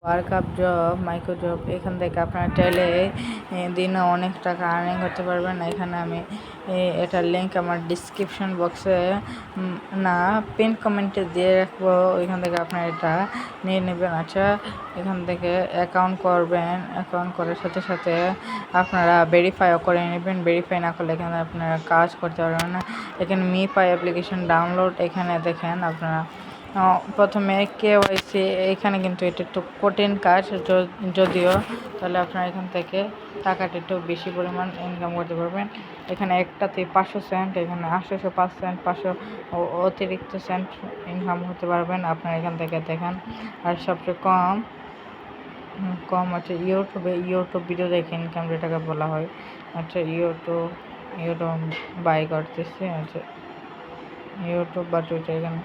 Workup job, micro job, এখান থেকে আপনারা চাইলে দিনে অনেক টাকা আর্নিং করতে পারবেন। এখানে আমি এটার লিঙ্ক আমার ডিসক্রিপশন বক্সে না পিন কমেন্টে দিয়ে রাখবো। এখান থেকে আপনারা এটা নিয়ে নেবেন। আচ্ছা, এখান থেকে অ্যাকাউন্ট করবেন। অ্যাকাউন্ট করার সাথে সাথে আপনারা ভেরিফাইও করে নেবেন। ভেরিফাই না করলে এখানে আপনারা কাজ করতে পারবেন না। এখানে মিপাই অ্যাপ্লিকেশন ডাউনলোড, এখানে দেখেন আপনারা প্রথমে কেওয়াইসি। এখানে কিন্তু এটা একটু কঠিন কাজ যদিও, তাহলে আপনারা এখান থেকে টাকাটা একটু বেশি পরিমাণ ইনকাম করতে পারবেন। এখানে একটাতে 500 সেন্ট, এখানে 805 সেন্ট, 500 অতিরিক্ত সেন্ট ইনকাম করতে পারবেন আপনারা এখান থেকে দেখেন। আর সবচেয়ে কম আছে ইউটিউব ভিডিও দেখে ইনকাম যেটাকে বলা হয়। আচ্ছা, ইউটিউব বাই করতেছে। আচ্ছা, ইউটিউব বা টুইটার এখানে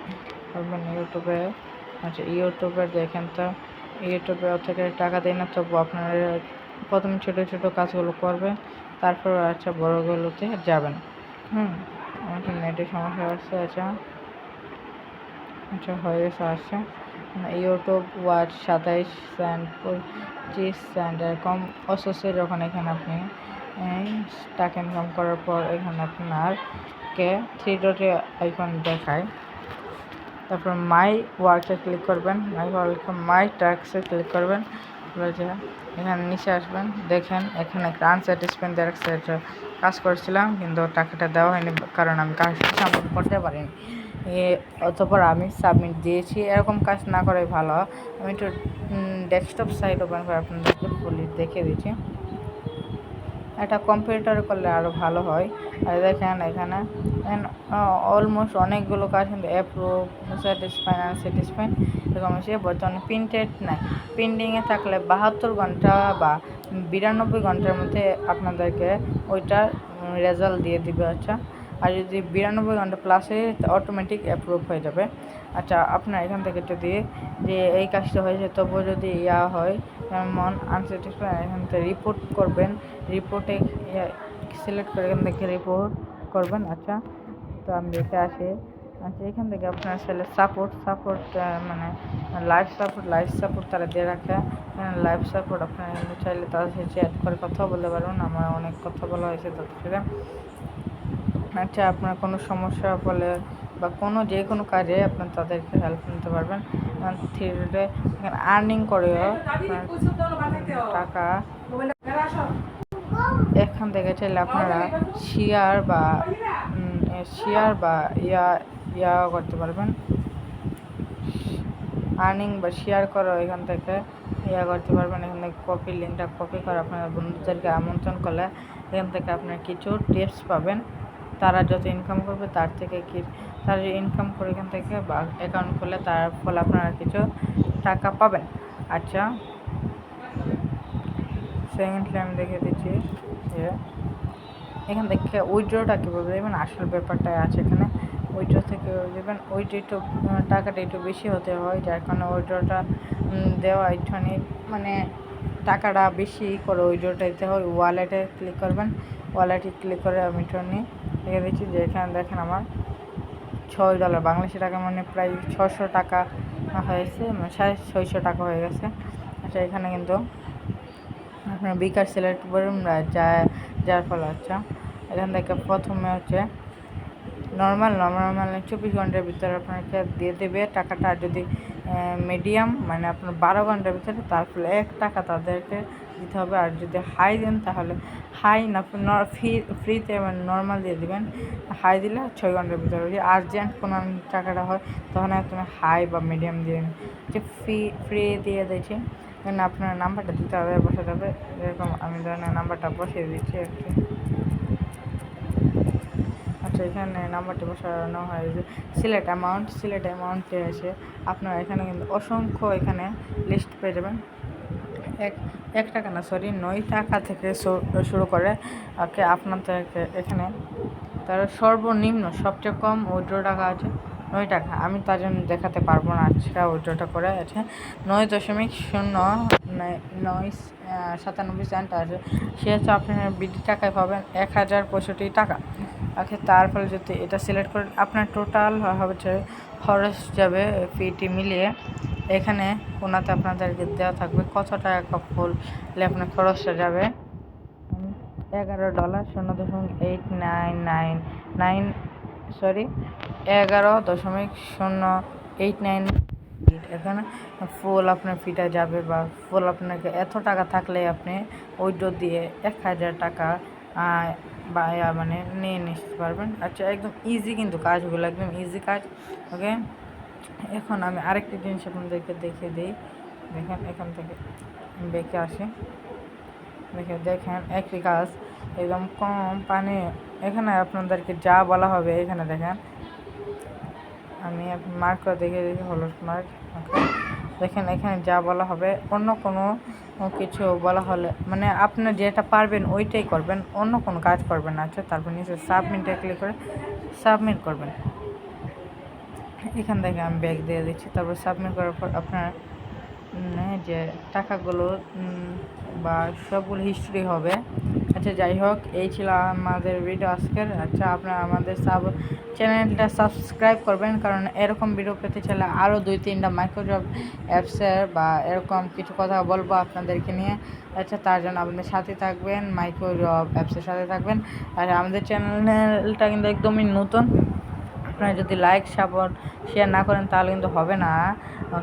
করবেন ইউটিউবে। আচ্ছা, ইউটিউবে দেখেন তো ইউটিউবে থেকে টাকা দেয় না, তবু আপনারা প্রথমে ছোটো ছোটো কাজগুলো করবেন, তারপর আচ্ছা বড়োগুলোতে যাবেন। আমার নেটের সমস্যা আসছে। আচ্ছা হয়ে গেছে। আসছে ইউটিউব ওয়াচ 27 সেন্ট, 25 সেন্ট এরকম অসুস্থ। যখন এখানে আপনি টাকা ইনকাম করার পর এখানে আপনারকে 3 ডটে আইকন দেখায়, তারপর মাই ওয়ার্কে ক্লিক করবেন। মাই টাস্কে ক্লিক করবেন। এখানে নিচে আসবেন, দেখেন এখানে আনস্যাটিসফাইড দেখাচ্ছে। এটা কাজ করছিলাম কিন্তু টাকাটা দেওয়া হয়নি, কারণ আমি কাজটা সাবমিট করতে পারিনি। অতঃপর আমি সাবমিট দিয়েছি। এরকম কাজ না করাই ভালো। আমি একটু ডেস্কটপ সাইট ওপেন করে আপনাদেরকে ফুলি দেখিয়ে দিচ্ছি। এটা কম্পিউটারে করলে আরও ভালো হয়। আর দেখেন এখানে অলমোস্ট অনেকগুলো কাজ কিন্তু অ্যাপ্রুভ, স্যাটিসফাই, আনস্যাটিসফাই এরকম আছে। বর্তমানে প্রিন্টেড নাই। প্রিন্টিংয়ে থাকলে 72 ঘন্টা বা 92 ঘন্টার মধ্যে আপনাদেরকে ওইটার রেজাল্ট দিয়ে দিবে। আচ্ছা, আর যদি 92 ঘন্টা প্লাস হয়ে অটোমেটিক অ্যাপ্রুভ হয়ে যাবে। আচ্ছা, আপনার এখান থেকে যদি যে এই কাজটা হয়েছে তবুও যদি হয় যেমন আনস্যাটিসফাই, এখান থেকে রিপোর্ট করবেন। রিপোর্টে সিলেক্ট করে এখান থেকে রিপোর্ট করবেন। আচ্ছা, তো আমি দেখে আসি। আচ্ছা, এখান থেকে আপনার ছেলে সাপোর্ট মানে লাইভ সাপোর্ট তারা দিয়ে রাখে। লাইভ সাপোর্ট আপনারা চাইলে তাদের সাথে চ্যাট করে কথা বলতে পারবেন। আমার অনেক কথা বলা হয়েছে তাদের সাথে। আচ্ছা, আপনার কোনো সমস্যা বলে বা যে কোনো কাজে আপনার তাদেরকে হেল্প নিতে পারবেন। থ্রিডে আর্নিং করেও টাকা এখান থেকে চাইলে আপনারা শেয়ার বা ইয়া করতে পারবেন। আর্নিং বা শেয়ার করো এখান থেকে করতে পারবেন। এখান থেকে লিঙ্কটা কপি করে আপনার বন্ধুদেরকে আমন্ত্রণ করলে এখান থেকে আপনার কিছু টিপস পাবেন। তারা যত ইনকাম করবে তার থেকে তারা ইনকাম করে এখান থেকে বা অ্যাকাউন্ট করলে তার ফলে আপনারা কিছু টাকা পাবেন। আচ্ছা, সেকেন্ডলি আমি দেখে দিচ্ছি যে এখান থেকে উইথড্রটা কীভাবে দেবেন। আসল ব্যাপারটা আছে এখানে। উইথড্র থেকে দেবেন। উইথড্র একটু টাকাটা একটু বেশি হতে হয়, যার কারণে উইথড্রটা দেওয়া একটুখানি মানে টাকাটা বেশি করে উইথড্রটা দিতে হয়। ওয়ালেটে ক্লিক করবেন। ওয়ালেটে ক্লিক করে আমি একটুখানি দেখে দিচ্ছি যে এখানে দেখেন আমার $6 বাংলাদেশি টাকা মানে প্রায় 600 টাকা হয়েছে, মানে 650 টাকা হয়ে গেছে। আচ্ছা, এখানে কিন্তু আপনার বিকাশ সিলেক্ট করুন যার ফলে আচ্ছা এখান থেকে প্রথমে হচ্ছে নর্মাল 24 ঘন্টার ভিতরে আপনাকে দিয়ে দেবে টাকাটা। আর যদি মিডিয়াম মানে আপনার 12 ঘন্টার ভিতরে, তার ফলে 1 টাকা তাদেরকে দিতে হবে। আর যদি হাই দেন তাহলে হাই না ফ্রিতে নর্মাল দিয়ে দেবেন। হাই দিলে 6 ঘন্টার ভিতরে। যদি আর্জেন্ট কোনো টাকাটা হয় তখন তুমি হাই বা মিডিয়াম দিয়ে যে ফ্রি দিয়ে দিয়েছি। দেন আপনার নাম্বারটা দিতে হবে, বসাতে হবে। এরকম আমি ধরনের নাম্বারটা বসিয়ে দিচ্ছি আর কি। আচ্ছা, এখানে নাম্বারটি বসানো হয় যে সিলেক্ট অ্যামাউন্টে আছে। আপনারা এখানে কিন্তু অসংখ্য এখানে লিস্ট পেয়ে যাবেন। 1 টাকা না 9 টাকা থেকে শুরু করে আপনাদেরকে এখানে তার সর্বনিম্ন সবচেয়ে কম উইথড্র টাকা আছে 9 টাকা। আমি তার জন্য দেখাতে পারবো না। আজকে উইথড্রটা করে আছে 9.0997 সেন্ট আছে। সে হচ্ছে আপনার বিডি টাকায় পাবেন 1065 টাকা। আচ্ছা, তার ফলে যদি এটা সিলেক্ট করেন আপনার টোটাল হচ্ছে খরচ যাবে ফিটি মিলিয়ে এখানে কোনাতে আপনাদেরকে দেওয়া থাকবে কত টাকা ফুললে আপনার খরচটা যাবে। $11.0.899 সরি 11.0.899 এখানে ফুল আপনার ফিটা যাবে, বা ফুল আপনাকে এত টাকা থাকলে আপনি ওইটা দিয়ে 1000 টাকা বা মানে নিয়ে নিতে পারবেন। আচ্ছা, একদম ইজি কিন্তু কাজগুলো, একদম ইজি কাজ। ওকে, এখন আমি আরেকটি জিনিস আপনাদেরকে দেখিয়ে দিই। দেখেন এখান থেকে বেঁকে আসি, দেখেন একটি কাজ একদম কম পানি। এখানে আপনাদেরকে যা বলা হবে, এখানে দেখেন আমি মার্ক করে দেখে হলুদ মার্ক। দেখেন এখানে যা বলা হবে, অন্য কোনো কিছু বলা হলে মানে আপনি যেটা পারবেন ওইটাই করবেন, অন্য কোনো কাজ করবেন না। আচ্ছা, তারপর নিচে সাবমিটে ক্লিক করে সাবমিট করবেন। এখান থেকে আমি ব্যাক দিয়ে দিচ্ছি। তারপর সাবমিট করার পর আপনার যে টাকাগুলো বা সবগুলো হিস্ট্রি হবে। আচ্ছা, যাই হোক, এই ছিল আমাদের ভিডিও আজকের। আচ্ছা, আপনারা আমাদের চ্যানেলটা সাবস্ক্রাইব করবেন, কারণ এরকম ভিডিও পেতে চাইলে আরও 2-3টা মাইক্রোসফট অ্যাপসের বা এরকম কিছু কথা বলবো আপনাদেরকে নিয়ে। আচ্ছা, তার জন্য আপনাদের সাথে থাকবেন, মাইক্রোসফট অ্যাপসের সাথে থাকবেন। আর আমাদের চ্যানেলটা কিন্তু একদমই নতুন, আপনারা যদি লাইক সাপোর্ট শেয়ার না করেন তাহলে কিন্তু হবে না। ওকে।